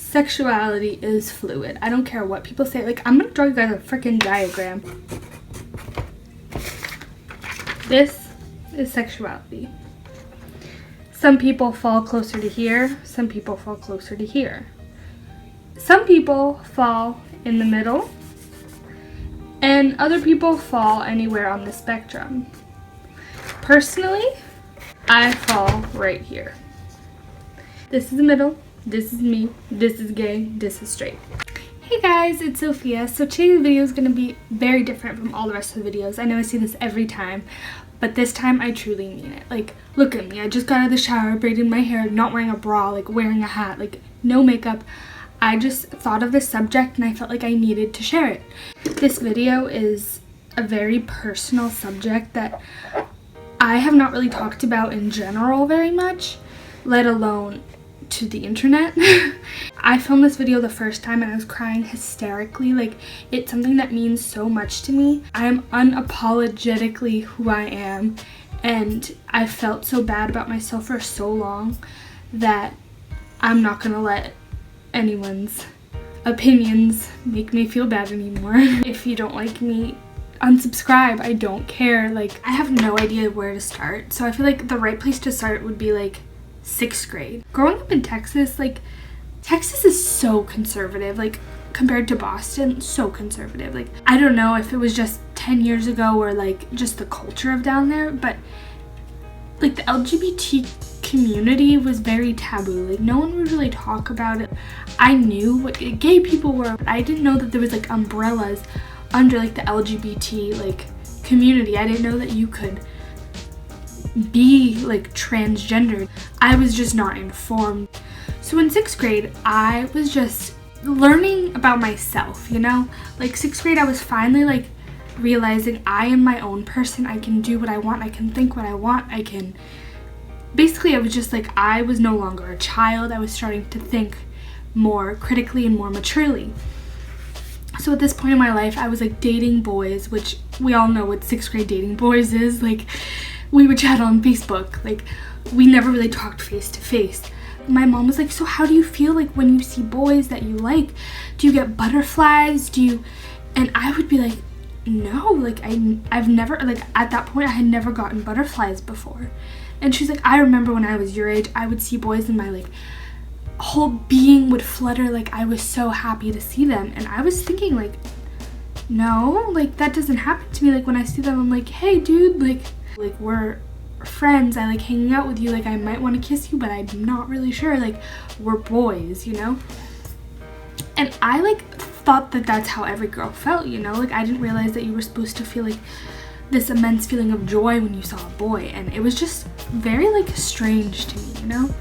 Sexuality is fluid. I don't care what people say. Like, I'm gonna draw you guys a freaking diagram. This is sexuality. Some people fall closer to here. Some people fall closer to here. Some people fall in the middle. And other people fall anywhere on the spectrum. Personally, I fall right here. This is the middle. This is me, this is gay, this is straight. Hey guys, it's Sophia. So today's video is going to be very different from all the rest of the videos. I know I say this every time, but this time I truly mean it. Like, look at me. I just got out of the shower, braided my hair, not wearing a bra, like wearing a hat, like no makeup. I just thought of this subject and I felt like I needed to share it. This video is a very personal subject that I have not really talked about in general very much, let alone to the internet. I filmed this video the first time and I was crying hysterically. Like, it's something that means so much to me. I'm unapologetically who I am, and I felt so bad about myself for so long that I'm not gonna let anyone's opinions make me feel bad anymore. If you don't like me, unsubscribe. I don't care. Like, I have no idea where to start, so I feel like the right place to start would be like 6th grade. Growing up in Texas, like, Texas is so conservative, like, compared to Boston, so conservative. Like, I don't know if it was just 10 years ago or like just the culture of down there, but like the LGBT community was very taboo. Like, no one would really talk about it. I knew what gay people were, but I didn't know that there was like umbrellas under like the LGBT like community. I didn't know that you could be like transgendered. I was just not informed. So in 6th grade, I was just learning about myself, you know? Like, 6th grade, I was finally like realizing I am my own person. I can do what I want. I can think what I want. I can, basically, I was just like, I was no longer a child. I was starting to think more critically and more maturely. So at this point in my life, I was like dating boys, which we all know what 6th grade dating boys is. Like, we would chat on Facebook. Like, we never really talked face to face. My mom was like, so how do you feel like when you see boys that you like? Do you get butterflies? Do you? And I would be like, no, like I've never, like at that point I had never gotten butterflies before. And she's like, I remember when I was your age, I would see boys and my like whole being would flutter. Like, I was so happy to see them. And I was thinking like, no, like that doesn't happen to me. Like, when I see them, I'm like, hey dude, like we're friends. I like hanging out with you. Like, I might want to kiss you, but I'm not really sure. Like, we're boys, you know? And I like thought that that's how every girl felt, you know? Like, I didn't realize that you were supposed to feel like this immense feeling of joy when you saw a boy. And it was just very like strange to me, you know?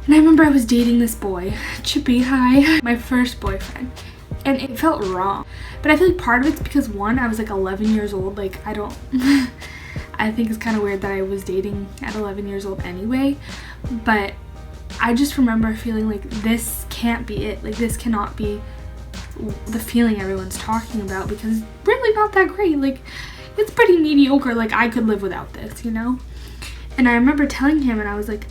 And I remember I was dating this boy, Chippy, hi, my first boyfriend. And it felt wrong. But I feel like part of it's because, one, I was like 11 years old. Like, I don't I think it's kind of weird that I was dating at 11 years old anyway, but I just remember feeling like this can't be it. Like, this cannot be the feeling everyone's talking about, because it's really not that great. Like, it's pretty mediocre. Like, I could live without this, you know? And I remember telling him, and I was like,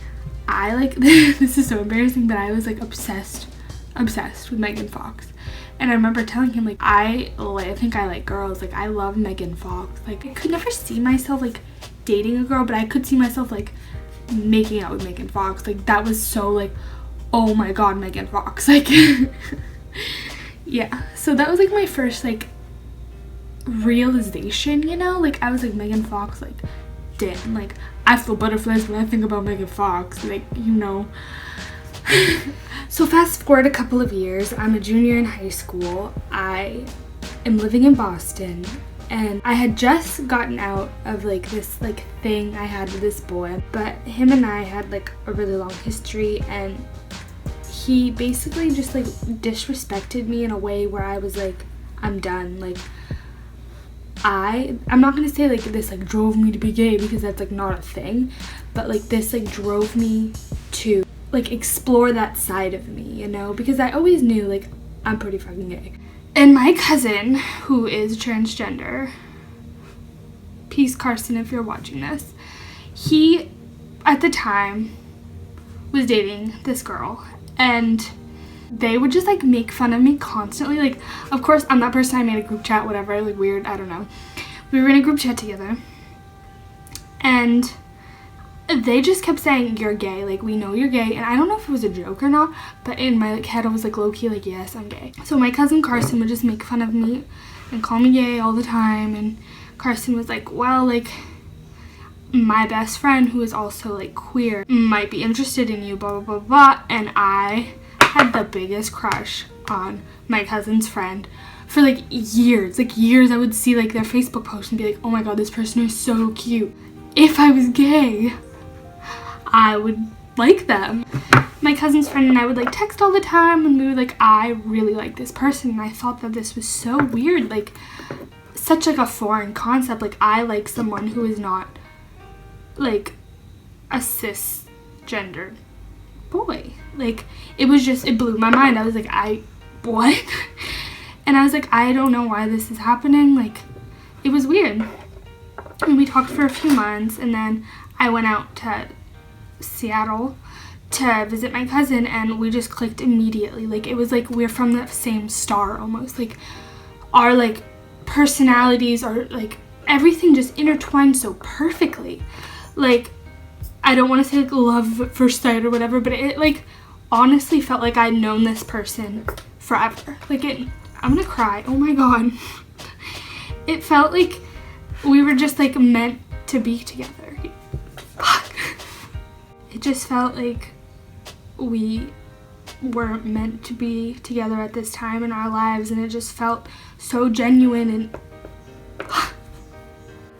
I like, this is so embarrassing, but I was like obsessed with Megan Fox. And I remember telling him, like, I think I like girls. Like, I love Megan Fox. Like, I could never see myself, like, dating a girl, but I could see myself, like, making out with Megan Fox. Like, that was so, like, oh my god, Megan Fox. Like, yeah. So that was, like, my first, like, realization, you know? Like, I was like, Megan Fox, like, damn. Like, I feel butterflies when I think about Megan Fox. Like, you know. So fast forward a couple of years, I'm a junior in high school. I am living in Boston, and I had just gotten out of like this like thing I had with this boy, but him and I had like a really long history, and he basically just like disrespected me in a way where I was like, I'm done. Like, I'm not gonna say like this like drove me to be gay, because that's like not a thing, but like this like drove me to like explore that side of me, you know, because I always knew like I'm pretty fucking gay. And my cousin, who is transgender, peace Carson if you're watching this, he at the time was dating this girl, and They would just like make fun of me constantly. Like, of course, I'm that person. I made a group chat, whatever, like weird, I don't know. We were in a group chat together, and they just kept saying, you're gay, like, we know you're gay. And I don't know if it was a joke or not, but in my like head I was like low-key like, yes, I'm gay. So my cousin Carson would just make fun of me and call me gay all the time. And Carson was like, well, like, my best friend who is also like queer might be interested in you, blah blah blah blah. And I had the biggest crush on my cousin's friend for like years. I would see like their Facebook post and be like, oh my god, this person is so cute. If I was gay, I would like them. My cousin's friend and I would like text all the time, and we would like, I really like this person. And I thought that this was so weird, like such like a foreign concept. Like, I like someone who is not like a cisgendered boy. Like, it was just, it blew my mind. I was like, what? And I was like, I don't know why this is happening. Like, it was weird. And we talked for a few months, and then I went out to Seattle to visit my cousin, and we just clicked immediately. Like, it was like we're from the same star almost. Like, our like personalities are like, everything just intertwined so perfectly. Like, I don't want to say like love at first sight or whatever, but it like honestly felt like I'd known this person forever. Like, I'm gonna cry, oh my god. It felt like we were just like meant to be together. Fuck. It just felt like we were meant to be together at this time in our lives, and it just felt so genuine, and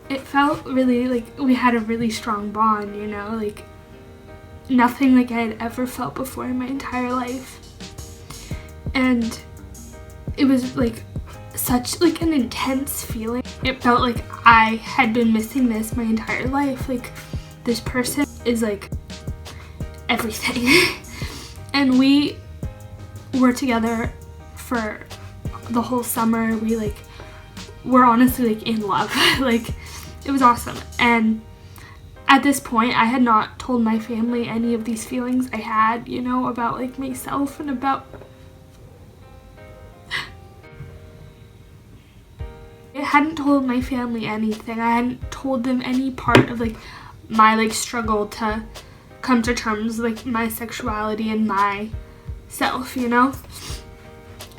it felt really like we had a really strong bond, you know, like nothing like I had ever felt before in my entire life. And it was like such like an intense feeling. It felt like I had been missing this my entire life. Like, this person is like everything. And we were together for the whole summer. We like were honestly like in love. Like, it was awesome. And at this point, I had not told my family any of these feelings I had, you know, about like myself and about I hadn't told my family anything. I hadn't told them any part of like my like struggle to come to terms with like my sexuality and myself, you know.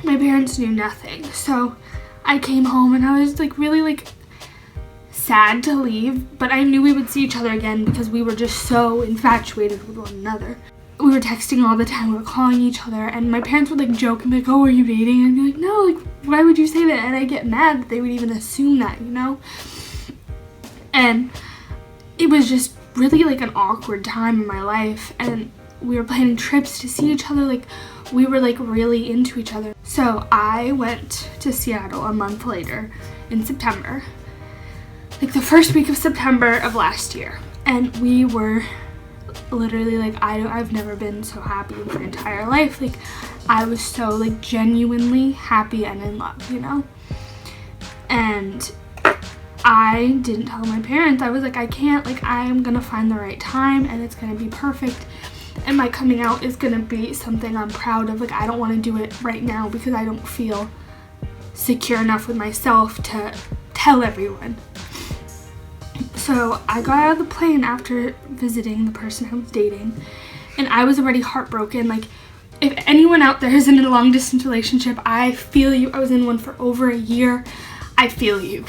My parents knew nothing. So I came home and I was like really like sad to leave, but I knew we would see each other again because we were just so infatuated with one another. We were texting all the time, we were calling each other, and my parents would like joke and be like, oh, are you dating? And I'd be like, no, like, why would you say that? And I'd get mad that they would even assume that, you know? And it was just really like an awkward time in my life, and we were planning trips to see each other. Like, we were like really into each other. So I went to Seattle a month later in September, like the first week of September of last year, and we were literally like, I've never been so happy in my entire life. Like, I was so like genuinely happy and in love, you know. And I didn't tell my parents. I was like, I can't, like, I'm gonna find the right time and it's gonna be perfect, and my coming out is gonna be something I'm proud of. Like, I don't want to do it right now because I don't feel secure enough with myself to tell everyone. So I got out of the plane after visiting the person I was dating, and I was already heartbroken. Like, if anyone out there is in a long distance relationship, I feel you. I was in one for over a year. I feel you.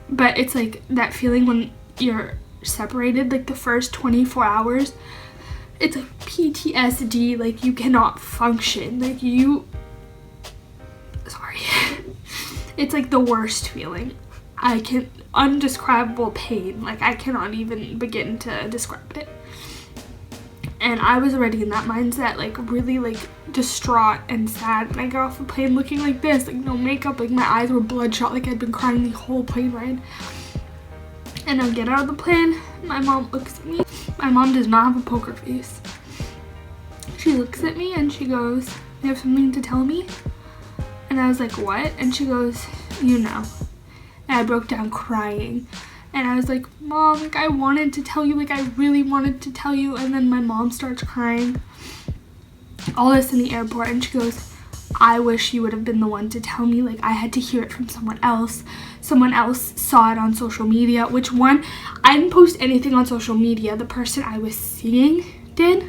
But it's like that feeling when you're separated, like the first 24 hours, it's like PTSD. Like, you cannot function. Like, it's like the worst feeling. Undescribable pain. Like, I cannot even begin to describe it. And I was already in that mindset, like really like distraught and sad. And I got off the plane looking like this, like no makeup, like my eyes were bloodshot, like I'd been crying the whole plane ride. And I get out of the plane, my mom looks at me. My mom does not have a poker face. She looks at me and she goes, you have something to tell me? And I was like, what? And she goes, you know. And I broke down crying. And I was like, Mom, like, I wanted to tell you, like, I really wanted to tell you. And then my mom starts crying. all this in the airport, and she goes, I wish you would have been the one to tell me. Like, I had to hear it from someone else. Someone else saw it on social media, which one, I didn't post anything on social media. The person I was seeing did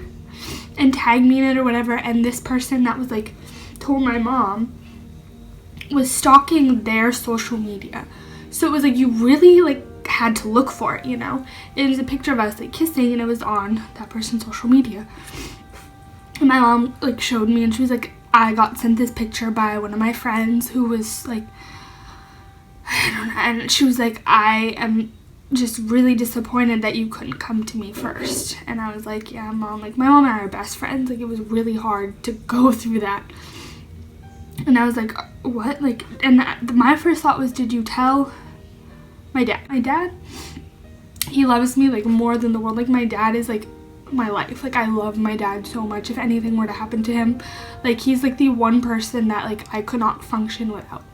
and tagged me in it or whatever, and this person that was like told my mom was stalking their social media. So it was like you really like had to look for it, you know. It was a picture of us like kissing, and it was on that person's social media. And my mom like showed me, and she was like, I got sent this picture by one of my friends who was like, I don't know, and she was like, I am just really disappointed that you couldn't come to me first. And I was like, yeah, Mom, like my mom and I are best friends, like it was really hard to go through that. And I was like, what? Like, and my first thought was, did you tell my dad? My dad, he loves me like more than the world. Like my dad is like my life. Like I love my dad so much. If anything were to happen to him, like he's like the one person that like I could not function without.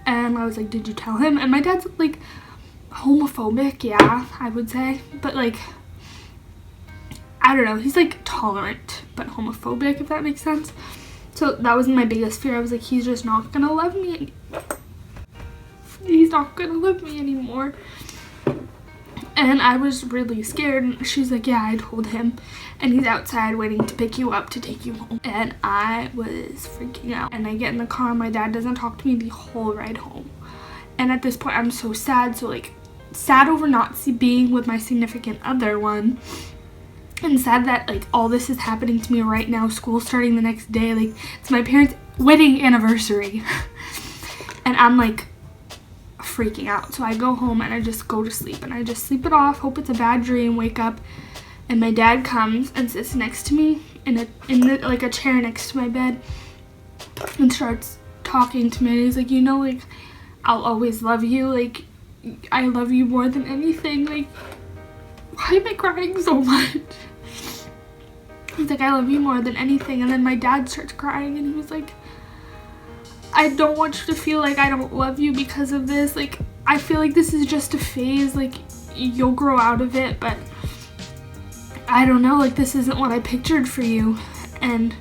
And I was like, did you tell him? And my dad's like homophobic, yeah, I would say, but like I don't know, he's like tolerant but homophobic, if that makes sense. So that was my biggest fear. I was like, he's just not gonna love me. He's not gonna love me anymore. And I was really scared. And she's like, yeah, I told him, and he's outside waiting to pick you up to take you home. And I was freaking out. And I get in the car, my dad doesn't talk to me the whole ride home. And at this point I'm so sad. So like sad over not being with my significant other one, and sad that like all this is happening to me right now, school starting the next day, like it's my parents' wedding anniversary. And I'm like freaking out. So I go home and I just go to sleep, and I just sleep it off, hope it's a bad dream, wake up, and my dad comes and sits next to me in like a chair next to my bed and starts talking to me, and he's like, you know, like I'll always love you, like I love you more than anything. Like, why am I crying so much? He's like, I love you more than anything. And then my dad starts crying, and he was like, I don't want you to feel like I don't love you because of this. Like, I feel like this is just a phase. Like, you'll grow out of it, but I don't know. Like, this isn't what I pictured for you. And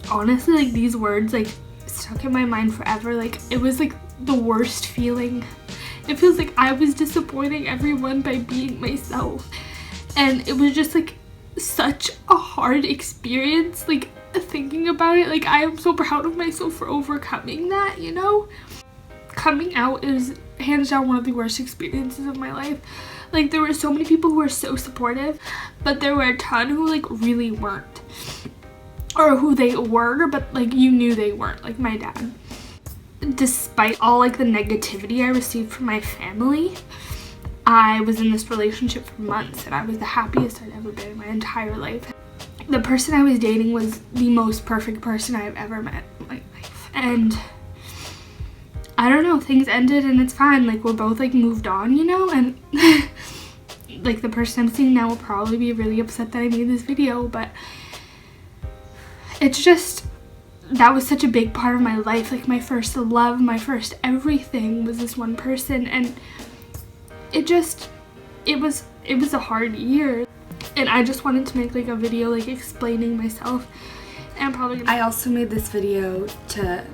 honestly, like, these words, like, stuck in my mind forever. Like, it was, like, the worst feeling. It feels like I was disappointing everyone by being myself. And it was just, like, such a hard experience, like, thinking about it. Like, I am so proud of myself for overcoming that, you know? Coming out is hands down one of the worst experiences of my life. Like, there were so many people who were so supportive, but there were a ton who, like, really weren't. Or who they were, but, like, you knew they weren't, like my dad. Despite all, like, the negativity I received from my family, I was in this relationship for months, and I was the happiest I'd ever been in my entire life. The person I was dating was the most perfect person I've ever met in my life. And I don't know, things ended and it's fine. Like, we're both, like, moved on, you know? And like, the person I'm seeing now will probably be really upset that I made this video, but it's just, that was such a big part of my life. Like, my first love, my first everything was this one person, and it was a hard year. And I just wanted to make, like, a video, like, explaining myself. And I'm probably gonna... I also made this video to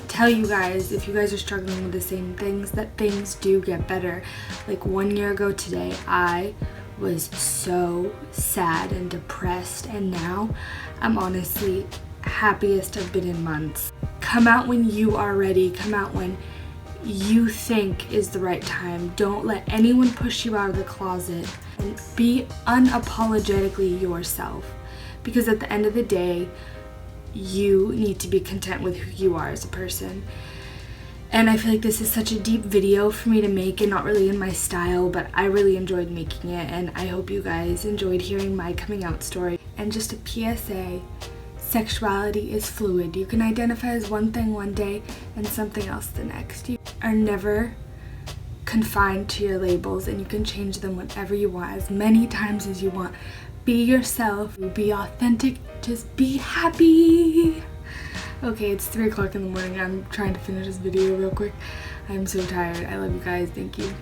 tell you guys, if you guys are struggling with the same things, that things do get better. Like, 1 year ago today, I was so sad and depressed, and now I'm honestly happiest I've been in months. Come out when you are ready. Come out when you think is the right time. Don't let anyone push you out of the closet, and be unapologetically yourself, because at the end of the day, you need to be content with who you are as a person. And I feel like this is such a deep video for me to make, and not really in my style, but I really enjoyed making it, and I hope you guys enjoyed hearing my coming out story. And just a PSA, sexuality is fluid. You can identify as one thing one day and something else the next. You are never confined to your labels, and you can change them whenever you want, as many times as you want. Be yourself, be authentic, just be happy. Okay, it's 3 o'clock in the morning. I'm trying to finish this video real quick. I'm so tired. I love you guys. Thank you.